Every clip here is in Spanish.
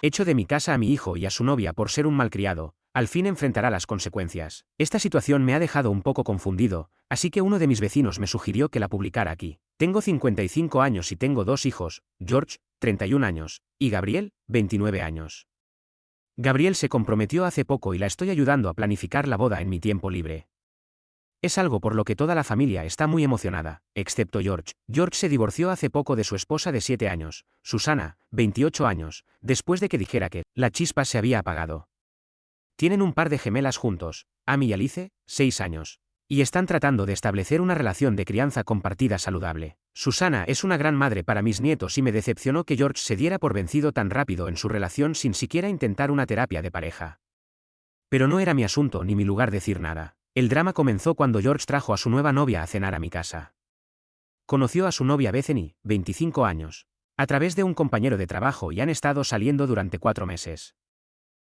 Echo de mi casa a mi hijo y a su novia por ser un malcriado, al fin enfrentará las consecuencias. Esta situación me ha dejado un poco confundido, así que uno de mis vecinos me sugirió que la publicara aquí. Tengo 55 años y tengo 2 hijos, George, 31 años, y Gabriel, 29 años. Gabriel se comprometió hace poco y la estoy ayudando a planificar la boda en mi tiempo libre. Es algo por lo que toda la familia está muy emocionada, excepto George. George se divorció hace poco de su esposa de 7 años, Susana, 28 años, después de que dijera que la chispa se había apagado. Tienen un par de gemelas juntos, Amy y Alice, 6 años. Y están tratando de establecer una relación de crianza compartida saludable. Susana es una gran madre para mis nietos y me decepcionó que George se diera por vencido tan rápido en su relación sin siquiera intentar una terapia de pareja. Pero no era mi asunto ni mi lugar decir nada. El drama comenzó cuando George trajo a su nueva novia a cenar a mi casa. Conoció a su novia Bethany, 25 años, a través de un compañero de trabajo y han estado saliendo durante 4 meses.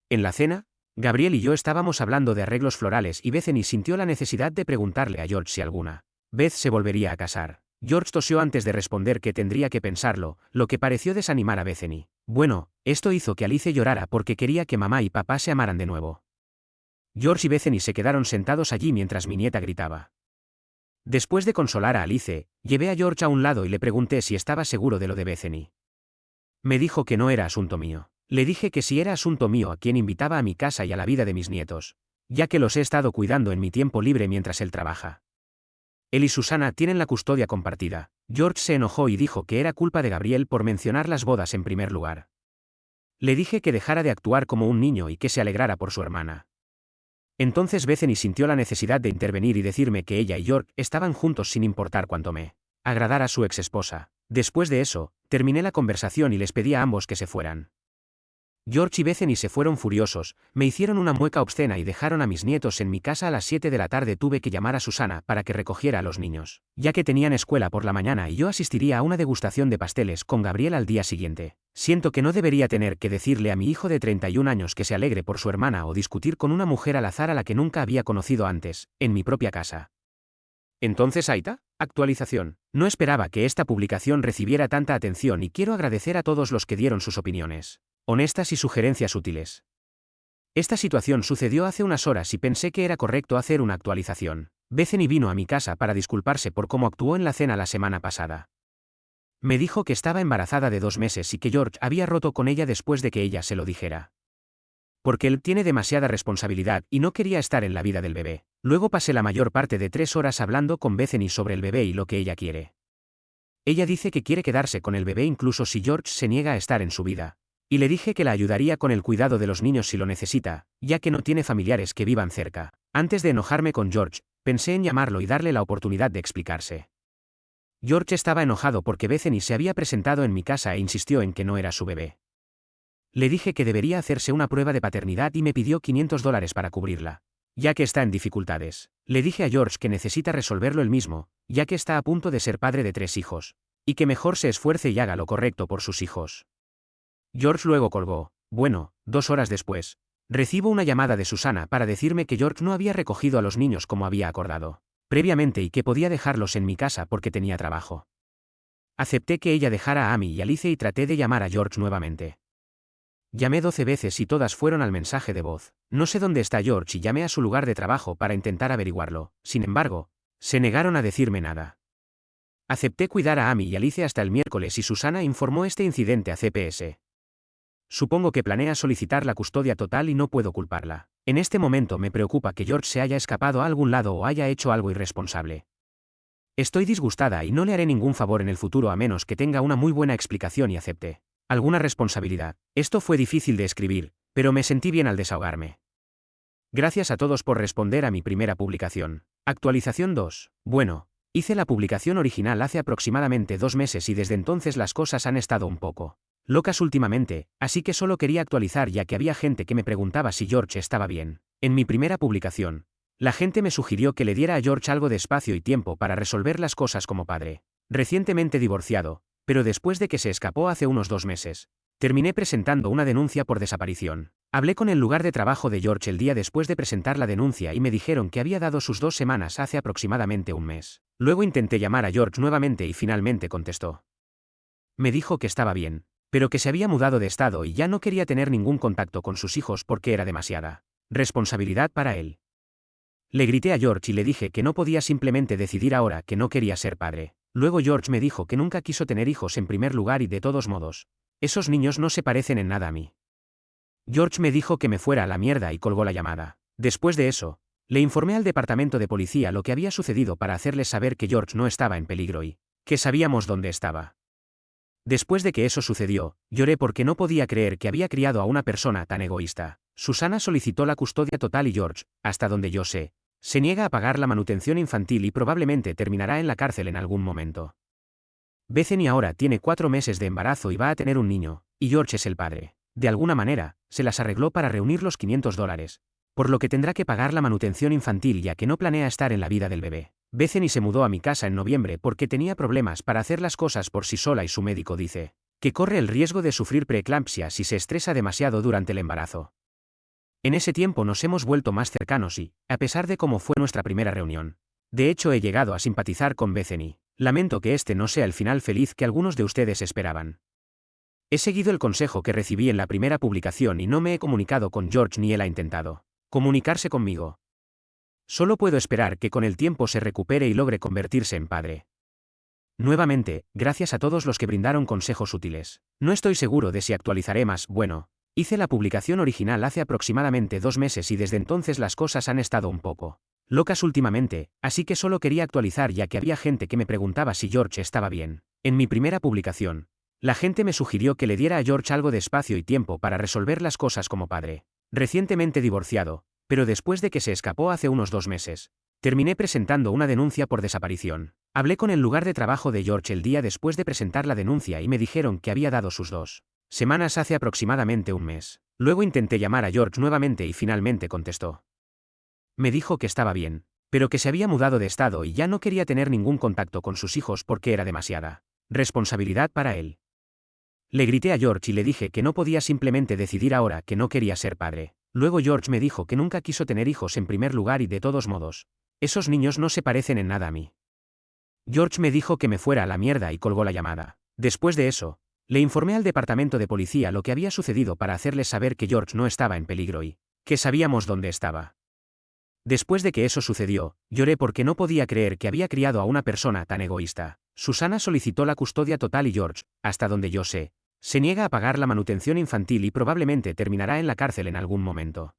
En la cena, Gabriel y yo estábamos hablando de arreglos florales y Bethany sintió la necesidad de preguntarle a George si alguna vez se volvería a casar. George tosió antes de responder que tendría que pensarlo, lo que pareció desanimar a Bethany. Bueno, esto hizo que Alice llorara porque quería que mamá y papá se amaran de nuevo. George y Bethany se quedaron sentados allí mientras mi nieta gritaba. Después de consolar a Alice, llevé a George a un lado y le pregunté si estaba seguro de lo de Bethany. Me dijo que no era asunto mío. Le dije que si era asunto mío a quien invitaba a mi casa y a la vida de mis nietos, ya que los he estado cuidando en mi tiempo libre mientras él trabaja. Él y Susana tienen la custodia compartida. George se enojó y dijo que era culpa de Gabriel por mencionar las bodas en primer lugar. Le dije que dejara de actuar como un niño y que se alegrara por su hermana. Entonces Bethany sintió la necesidad de intervenir y decirme que ella y George estaban juntos sin importar cuánto me agradara su exesposa. Después de eso, terminé la conversación y les pedí a ambos que se fueran. George y Bethany se fueron furiosos, me hicieron una mueca obscena y dejaron a mis nietos en mi casa a las 7 de la tarde. Tuve que llamar a Susana para que recogiera a los niños, ya que tenían escuela por la mañana y yo asistiría a una degustación de pasteles con Gabriel al día siguiente. Siento que no debería tener que decirle a mi hijo de 31 años que se alegre por su hermana o discutir con una mujer al azar a la que nunca había conocido antes, en mi propia casa. Entonces, Aita, actualización. No esperaba que esta publicación recibiera tanta atención y quiero agradecer a todos los que dieron sus opiniones honestas y sugerencias útiles. Esta situación sucedió hace unas horas y pensé que era correcto hacer una actualización. Bethany vino a mi casa para disculparse por cómo actuó en la cena la semana pasada. Me dijo que estaba embarazada de 2 meses y que George había roto con ella después de que ella se lo dijera. Porque él tiene demasiada responsabilidad y no quería estar en la vida del bebé. Luego pasé la mayor parte de 3 horas hablando con Bethany sobre el bebé y lo que ella quiere. Ella dice que quiere quedarse con el bebé incluso si George se niega a estar en su vida. Y le dije que la ayudaría con el cuidado de los niños si lo necesita, ya que no tiene familiares que vivan cerca. Antes de enojarme con George, pensé en llamarlo y darle la oportunidad de explicarse. George estaba enojado porque Bethany se había presentado en mi casa e insistió en que no era su bebé. Le dije que debería hacerse una prueba de paternidad y me pidió $500 para cubrirla, ya que está en dificultades. Le dije a George que necesita resolverlo él mismo, ya que está a punto de ser padre de 3 hijos, y que mejor se esfuerce y haga lo correcto por sus hijos. George luego colgó. Bueno, 2 horas después, recibo una llamada de Susana para decirme que George no había recogido a los niños como había acordado previamente y que podía dejarlos en mi casa porque tenía trabajo. Acepté que ella dejara a Amy y Alice y traté de llamar a George nuevamente. Llamé 12 veces y todas fueron al mensaje de voz. No sé dónde está George y llamé a su lugar de trabajo para intentar averiguarlo. Sin embargo, se negaron a decirme nada. Acepté cuidar a Amy y Alice hasta el miércoles y Susana informó este incidente a CPS. Supongo que planea solicitar la custodia total y no puedo culparla. En este momento me preocupa que George se haya escapado a algún lado o haya hecho algo irresponsable. Estoy disgustada y no le haré ningún favor en el futuro a menos que tenga una muy buena explicación y acepte alguna responsabilidad. Esto fue difícil de escribir, pero me sentí bien al desahogarme. Gracias a todos por responder a mi primera publicación. Actualización 2. Bueno, hice la publicación original hace aproximadamente 2 meses y desde entonces las cosas han estado un poco locas últimamente, así que solo quería actualizar ya que había gente que me preguntaba si George estaba bien. En mi primera publicación, la gente me sugirió que le diera a George algo de espacio y tiempo para resolver las cosas como padre. Recientemente divorciado, pero después de que se escapó hace unos 2 meses, terminé presentando una denuncia por desaparición. Hablé con el lugar de trabajo de George el día después de presentar la denuncia y me dijeron que había dado sus 2 semanas hace aproximadamente un mes. Luego intenté llamar a George nuevamente y finalmente contestó. Me dijo que estaba bien. pero que se había mudado de estado y ya no quería tener ningún contacto con sus hijos porque era demasiada responsabilidad para él. Le grité a George y le dije que no podía simplemente decidir ahora que no quería ser padre. Luego George me dijo que nunca quiso tener hijos en primer lugar y de todos modos, esos niños no se parecen en nada a mí. George me dijo que me fuera a la mierda y colgó la llamada. Después de eso, le informé al departamento de policía lo que había sucedido para hacerles saber que George no estaba en peligro y que sabíamos dónde estaba. Después de que eso sucedió, lloré porque no podía creer que había criado a una persona tan egoísta. Susana solicitó la custodia total y George, hasta donde yo sé, se niega a pagar la manutención infantil y probablemente terminará en la cárcel en algún momento. Bethany ahora tiene 4 meses de embarazo y va a tener un niño, y George es el padre. De alguna manera, se las arregló para reunir los $500, por lo que tendrá que pagar la manutención infantil ya que no planea estar en la vida del bebé. Bethany se mudó a mi casa en noviembre porque tenía problemas para hacer las cosas por sí sola y su médico dice que corre el riesgo de sufrir preeclampsia si se estresa demasiado durante el embarazo. En ese tiempo nos hemos vuelto más cercanos y, a pesar de cómo fue nuestra primera reunión, de hecho he llegado a simpatizar con Bethany. Lamento que este no sea el final feliz que algunos de ustedes esperaban. He seguido el consejo que recibí en la primera publicación y no me he comunicado con George ni él ha intentado comunicarse conmigo. Solo puedo esperar que con el tiempo se recupere y logre convertirse en padre. Nuevamente, gracias a todos los que brindaron consejos útiles. No estoy seguro de si actualizaré más. Bueno, hice la publicación original hace aproximadamente 2 meses y desde entonces las cosas han estado un poco locas últimamente, así que solo quería actualizar ya que había gente que me preguntaba si George estaba bien. En mi primera publicación, la gente me sugirió que le diera a George algo de espacio y tiempo para resolver las cosas como padre. Recientemente divorciado, pero después de que se escapó hace unos 2 meses, terminé presentando una denuncia por desaparición. Hablé con el lugar de trabajo de George el día después de presentar la denuncia y me dijeron que había dado sus 2 semanas hace aproximadamente un mes. Luego intenté llamar a George nuevamente y finalmente contestó. Me dijo que estaba bien, pero que se había mudado de estado y ya no quería tener ningún contacto con sus hijos porque era demasiada responsabilidad para él. Le grité a George y le dije que no podía simplemente decidir ahora que no quería ser padre. Luego George me dijo que nunca quiso tener hijos en primer lugar y de todos modos, esos niños no se parecen en nada a mí. George me dijo que me fuera a la mierda y colgó la llamada. Después de eso, le informé al departamento de policía lo que había sucedido para hacerles saber que George no estaba en peligro y que sabíamos dónde estaba. Después de que eso sucedió, lloré porque no podía creer que había criado a una persona tan egoísta. Susana solicitó la custodia total y George, hasta donde yo sé, se niega a pagar la manutención infantil y probablemente terminará en la cárcel en algún momento.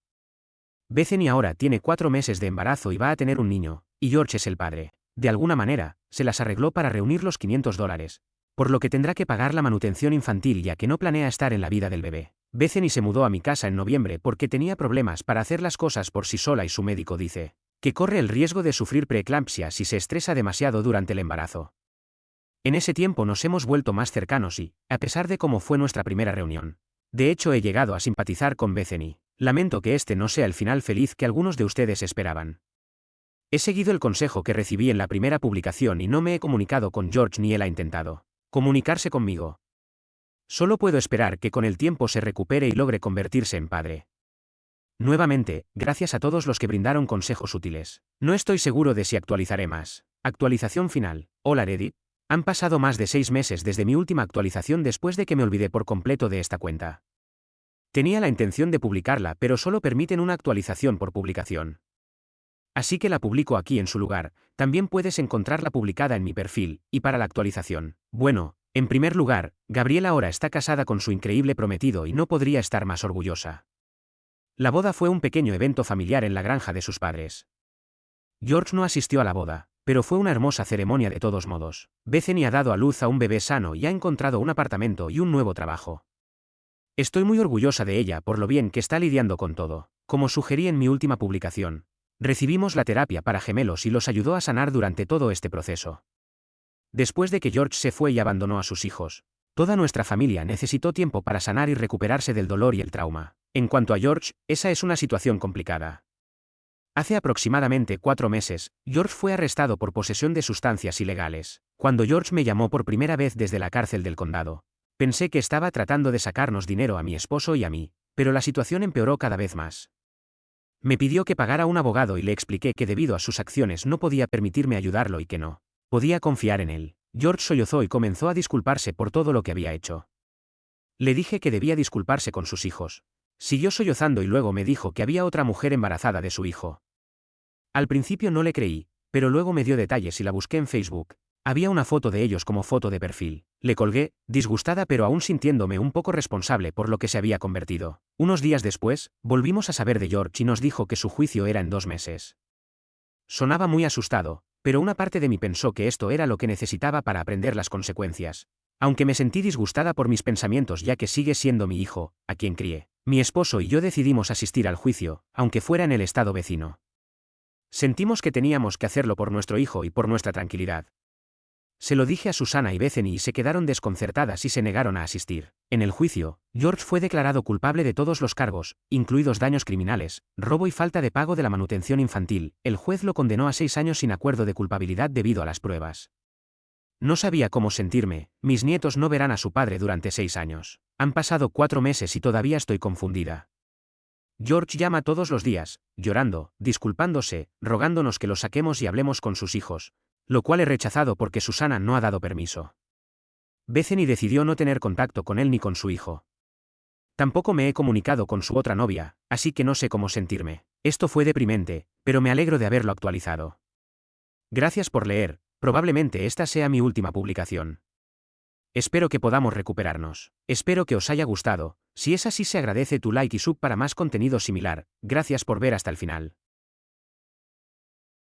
Bethany ahora tiene 4 meses de embarazo y va a tener un niño, y George es el padre. De alguna manera, se las arregló para reunir los $500, por lo que tendrá que pagar la manutención infantil ya que no planea estar en la vida del bebé. Bethany se mudó a mi casa en noviembre porque tenía problemas para hacer las cosas por sí sola y su médico dice que corre el riesgo de sufrir preeclampsia si se estresa demasiado durante el embarazo. En ese tiempo nos hemos vuelto más cercanos y, a pesar de cómo fue nuestra primera reunión, de hecho he llegado a simpatizar con Bethany. Lamento que este no sea el final feliz que algunos de ustedes esperaban. He seguido el consejo que recibí en la primera publicación y no me he comunicado con George ni él ha intentado comunicarse conmigo. Solo puedo esperar que con el tiempo se recupere y logre convertirse en padre. Nuevamente, gracias a todos los que brindaron consejos útiles. No estoy seguro de si actualizaré más. Actualización final. Hola Reddit. Han pasado más de 6 meses desde mi última actualización después de que me olvidé por completo de esta cuenta. Tenía la intención de publicarla pero solo permiten una actualización por publicación. Así que la publico aquí en su lugar. También puedes encontrarla publicada en mi perfil, y para la actualización. Bueno, en primer lugar, Gabriela ahora está casada con su increíble prometido y no podría estar más orgullosa. La boda fue un pequeño evento familiar en la granja de sus padres. George no asistió a la boda, pero fue una hermosa ceremonia de todos modos. Bethany ha dado a luz a un bebé sano y ha encontrado un apartamento y un nuevo trabajo. Estoy muy orgullosa de ella por lo bien que está lidiando con todo. Como sugerí en mi última publicación, recibimos la terapia para gemelos y los ayudó a sanar durante todo este proceso. Después de que George se fue y abandonó a sus hijos, toda nuestra familia necesitó tiempo para sanar y recuperarse del dolor y el trauma. En cuanto a George, esa es una situación complicada. Hace aproximadamente 4 meses, George fue arrestado por posesión de sustancias ilegales. Cuando George me llamó por primera vez desde la cárcel del condado, pensé que estaba tratando de sacarnos dinero a mi esposo y a mí, pero la situación empeoró cada vez más. Me pidió que pagara un abogado y le expliqué que debido a sus acciones no podía permitirme ayudarlo y que no podía confiar en él. George sollozó y comenzó a disculparse por todo lo que había hecho. Le dije que debía disculparse con sus hijos. Siguió sollozando y luego me dijo que había otra mujer embarazada de su hijo. Al principio no le creí, pero luego me dio detalles y la busqué en Facebook. Había una foto de ellos como foto de perfil. Le colgué, disgustada pero aún sintiéndome un poco responsable por lo que se había convertido. Unos días después, volvimos a saber de George y nos dijo que su juicio era en 2 meses. Sonaba muy asustado, pero una parte de mí pensó que esto era lo que necesitaba para aprender las consecuencias. Aunque me sentí disgustada por mis pensamientos ya que sigue siendo mi hijo, a quien crié. Mi esposo y yo decidimos asistir al juicio, aunque fuera en el estado vecino. Sentimos que teníamos que hacerlo por nuestro hijo y por nuestra tranquilidad. Se lo dije a Susana y Bethany y se quedaron desconcertadas y se negaron a asistir. En el juicio, George fue declarado culpable de todos los cargos, incluidos daños criminales, robo y falta de pago de la manutención infantil. El juez lo condenó a 6 años sin acuerdo de culpabilidad debido a las pruebas. No sabía cómo sentirme. Mis nietos no verán a su padre durante 6 años. Han pasado 4 meses y todavía estoy confundida. George llama todos los días, llorando, disculpándose, rogándonos que lo saquemos y hablemos con sus hijos, lo cual he rechazado porque Susana no ha dado permiso. Bethany decidió no tener contacto con él ni con su hijo. Tampoco me he comunicado con su otra novia, así que no sé cómo sentirme. Esto fue deprimente, pero me alegro de haberlo actualizado. Gracias por leer, probablemente esta sea mi última publicación. Espero que podamos recuperarnos. Espero que os haya gustado. Si es así, se agradece tu like y sub para más contenido similar. Gracias por ver hasta el final.